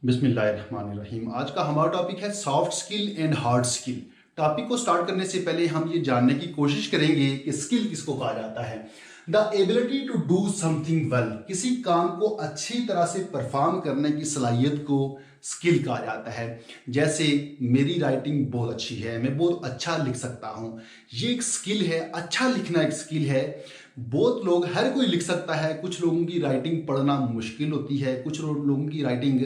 बिस्मिल्लाहिर्रहमानिर्रहीम। आज का हमारा टॉपिक है soft skill and hard skill. Topic को स्टार्ट करने से पहले हम ये जानने की कोशिश करेंगे कि स्किल किसको कहा जाता है। The ability to do something well, किसी काम को अच्छी तरह से परफॉर्म करने की सलाहियत को स्किल कहा जाता है। जैसे मेरी राइटिंग बहुत अच्छी है, मैं बहुत अच्छा लिख सकता हूँ, ये एक स्किल है। अच्छा लिखना एक स्किल है। बहुत लोग, हर कोई लिख सकता है। कुछ लोगों की राइटिंग पढ़ना मुश्किल होती है, कुछ लोगों की राइटिंग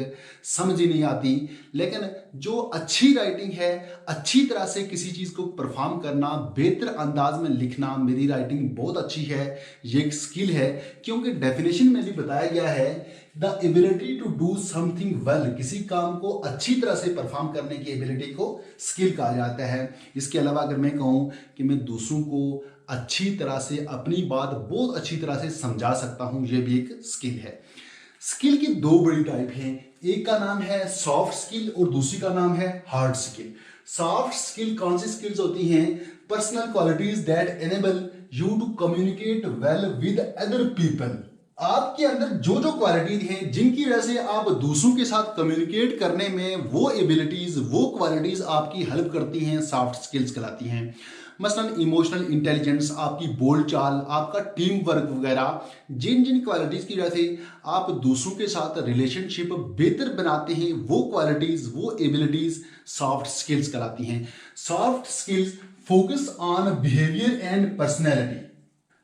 समझ ही नहीं आती। लेकिन जो अच्छी राइटिंग है, अच्छी तरह से किसी चीज़ को परफॉर्म करना, बेहतर अंदाज में लिखना, मेरी राइटिंग बहुत अच्छी है, ये एक स्किल है। क्योंकि डेफिनेशन में भी बताया गया है the ability to do something well, किसी काम को अच्छी तरह से परफॉर्म करने की एबिलिटी को स्किल कहा जाता है। इसके अलावा अगर मैं कहूँ कि मैं दूसरों को अच्छी तरह से अपनी बात बहुत अच्छी तरह से समझा सकता हूँ, ये भी एक स्किल है। स्किल की दो बड़ी टाइप हैं, एक का नाम है सॉफ्ट स्किल और दूसरी का नाम है हार्ड स्किल। सॉफ्ट स्किल कौन सी स्किल्स होती हैं? Personal qualities that enable you to communicate well with other people. आपके अंदर जो जो क्वालिटीज हैं जिनकी वजह से आप दूसरों के साथ कम्युनिकेट करने में वो एबिलिटीज, वो क्वालिटीज आपकी हेल्प करती हैं, सॉफ्ट स्किल्स कहलाती हैं। मसलन इमोशनल इंटेलिजेंस, आपकी बोलचाल, आपका टीम वर्क वगैरह, जिन जिन क्वालिटीज की वजह से आप दूसरों के साथ रिलेशनशिप बेहतर बनाते हैं, वो क्वालिटीज, वो एबिलिटीज सॉफ्ट स्किल्स कहलाती हैं। Soft skills focus on behaviour and personality.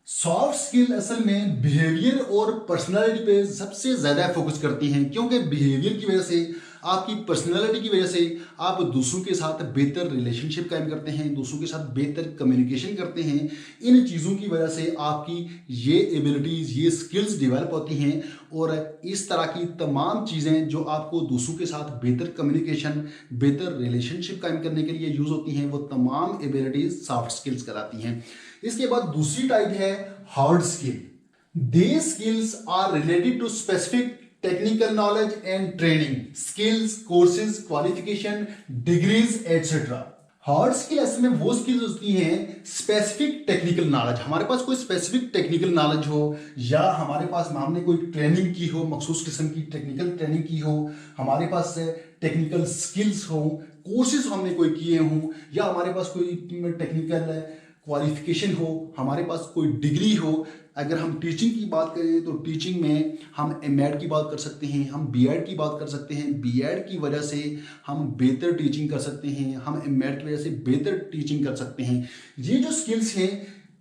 Soft skill असल में बिहेवियर और पर्सनालिटी पे सबसे ज़्यादा फोकस करती हैं, क्योंकि बिहेवियर की वजह से, आपकी पर्सनालिटी की वजह से आप दूसरों के साथ बेहतर रिलेशनशिप कायम करते हैं, दूसरों के साथ बेहतर कम्युनिकेशन करते हैं। इन चीज़ों की वजह से आपकी ये एबिलिटीज़, ये स्किल्स डेवलप होती हैं। और इस तरह की तमाम चीज़ें जो आपको दूसरों के साथ बेहतर कम्युनिकेशन, बेहतर रिलेशनशिप कायम करने के लिए यूज़ होती हैं, वो तमाम एबिलिटीज़ सॉफ्ट स्किल्स कहलाती हैं। इसके बाद दूसरी टाइप है hard skill. These skills are related to specific technical knowledge and training, skills, courses, qualification, degrees etcetera. Hard skill असल में वो स्किल्स होती हैं स्पेसिफिक टेक्निकल नॉलेज। हमारे पास कोई स्पेसिफिक टेक्निकल नॉलेज हो, या हमारे पास हमने कोई ट्रेनिंग की हो, मखसूस किस्म की टेक्निकल ट्रेनिंग की हो, हमारे पास टेक्निकल स्किल्स हो, कोर्सेज हमने कोई किए हों, या हमारे पास कोई टेक्निकल क्वालिफिकेशन हो, हमारे पास कोई डिग्री हो। अगर हम टीचिंग की बात करें तो टीचिंग में हम एमएड की बात कर सकते हैं, हम बीएड की बात कर सकते हैं। बीएड की वजह से हम बेहतर टीचिंग कर सकते हैं, हम एमएड की वजह से बेहतर टीचिंग कर सकते हैं। ये जो स्किल्स हैं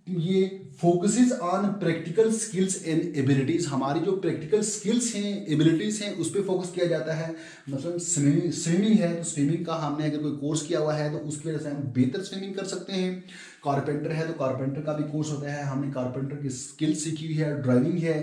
ये focuses on practical skills and abilities. हमारी जो प्रैक्टिकल स्किल्स हैं, एबिलिटीज़ हैं, उस पर फोकस किया जाता है। मतलब स्विमिंग है तो स्विमिंग का हमने अगर कोई कोर्स किया हुआ है तो उसकी वजह से हम बेहतर स्विमिंग कर सकते हैं। कारपेंटर है तो कारपेंटर का भी कोर्स होता है, हमने कारपेंटर की स्किल सीखी हुई है। ड्राइविंग है,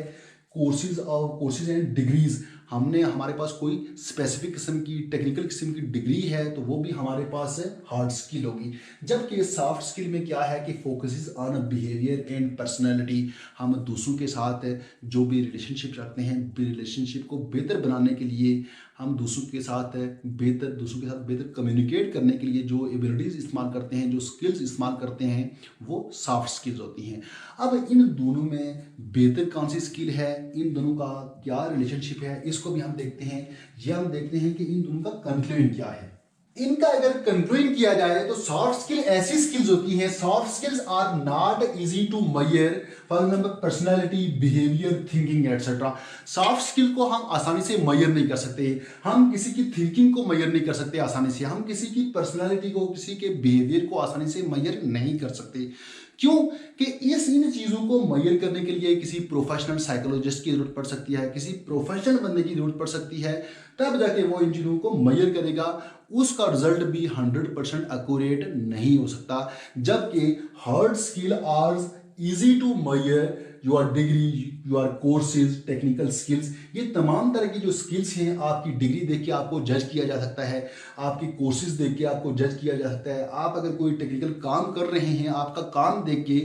कोर्सेज एंड डिग्रीज, हमने, हमारे पास कोई स्पेसिफिक किस्म की टेक्निकल किस्म की डिग्री है तो वो भी हमारे पास हार्ड स्किल होगी। जबकि सॉफ्ट स्किल में क्या है कि focuses on behaviour and personality. हम दूसरों के साथ जो भी रिलेशनशिप रखते हैं, रिलेशनशिप को बेहतर बनाने के लिए, हम दूसरों के साथ बेहतर कम्युनिकेट करने के लिए जो एबिलिटीज़ इस्तेमाल करते हैं, जो स्किल्स इस्तेमाल करते हैं, वो सॉफ्ट स्किल्स होती हैं। अब इन दोनों में बेहतर कौन सी स्किल है, इन दोनों का क्या रिलेशनशिप है, इसको भी हम देखते हैं। ये हम देखते हैं कि इन दोनों का कंक्लूजन क्या है। इनका अगर कंक्लूजन किया जाए तो सॉफ्ट स्किल ऐसी स्किल्स होती हैं, soft skills are not easy to measure, for example personality, behaviour, thinking etcetera. Soft skill को हम आसानी से मेजर नहीं कर सकते, हम किसी की थिंकिंग को मेजर नहीं कर सकते आसानी से, हम किसी की पर्सनैलिटी को, किसी के बिहेवियर को आसानी से मेजर नहीं कर सकते। क्यों कि इन चीज़ों को मेजर करने के लिए किसी प्रोफेशनल साइकोलॉजिस्ट की जरूरत पड़ सकती है, किसी प्रोफेशनल बंदे की जरूरत पड़ सकती है, तब जाके वो इन चीज़ों को मेजर करेगा। उसका रिजल्ट भी 100% एक्यूरेट नहीं हो सकता। जबकि hard skill are easy to measure, your degree, your courses, technical skills, ये तमाम तरह की जो स्किल्स हैं, आपकी डिग्री देख के आपको जज किया जा सकता है, आपकी कोर्सेज देख के आपको जज किया जा सकता है। आप अगर कोई टेक्निकल काम कर रहे हैं, आपका काम देख के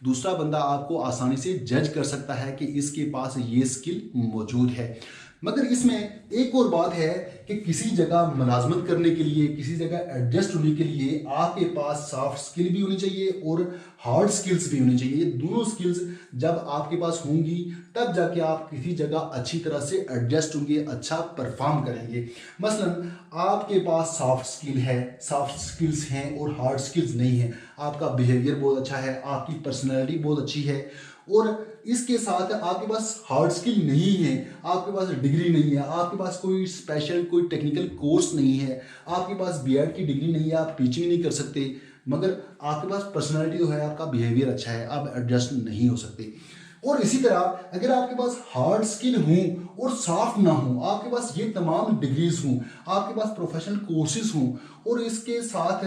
दूसरा बंदा आपको आसानी से जज कर सकता है कि इसके पास ये स्किल मौजूद है। मगर इसमें एक और बात है कि किसी जगह मुलाजमत करने के लिए, किसी जगह एडजस्ट होने के लिए आपके पास सॉफ्ट स्किल भी होनी चाहिए और हार्ड स्किल्स भी होनी चाहिए। ये दोनों स्किल्स जब आपके पास होंगी तब जाके आप किसी जगह अच्छी तरह से एडजस्ट होंगे, अच्छा परफॉर्म करेंगे। मसलन आपके पास सॉफ्ट स्किल है, सॉफ्ट स्किल्स हैं और हार्ड स्किल्स नहीं है, आपका बिहेवियर बहुत अच्छा है, आपकी पर्सनैलिटी बहुत अच्छी है और इसके साथ आपके पास हार्ड स्किल नहीं है, आपके पास डिग्री नहीं है, आपके पास कोई स्पेशल कोई टेक्निकल कोर्स नहीं है, आपके पास बीएड की डिग्री नहीं है, आप टीचिंग नहीं कर सकते, मगर आपके पास पर्सनालिटी तो है, आपका बिहेवियर अच्छा है, आप एडजस्ट नहीं हो सकते। और इसी तरह अगर आपके पास हार्ड स्किल हो और सॉफ्ट ना हो, आपके पास ये तमाम डिग्रीज हों, आपके पास प्रोफेशनल कोर्सेज हों और इसके साथ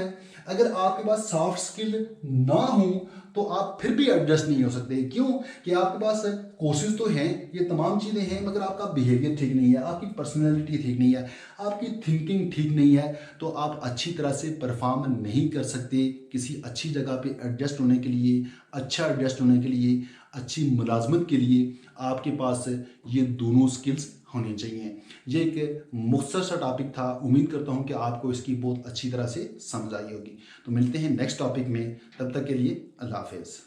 अगर आपके पास सॉफ्ट स्किल ना हो तो आप फिर भी एडजस्ट नहीं हो सकते। क्यों कि आपके पास कोर्सेज तो हैं, ये तमाम चीज़ें हैं, मगर आपका बिहेवियर ठीक नहीं है, आपकी पर्सनैलिटी ठीक नहीं है, आपकी थिंकिंग ठीक नहीं है, तो आप अच्छी तरह से परफॉर्म नहीं कर सकते किसी अच्छी जगह पे एडजस्ट होने के लिए, अच्छा एडजस्ट होने के लिए, अच्छी मुलाजमत के लिए आपके पास ये दोनों स्किल्स होनी चाहिए। ये एक मुख्तसर सा टॉपिक था, उम्मीद करता हूँ कि आपको इसकी बहुत अच्छी तरह से समझ आई होगी। तो मिलते हैं नेक्स्ट टॉपिक में, तब तक के लिए अल्लाह हाफिज़।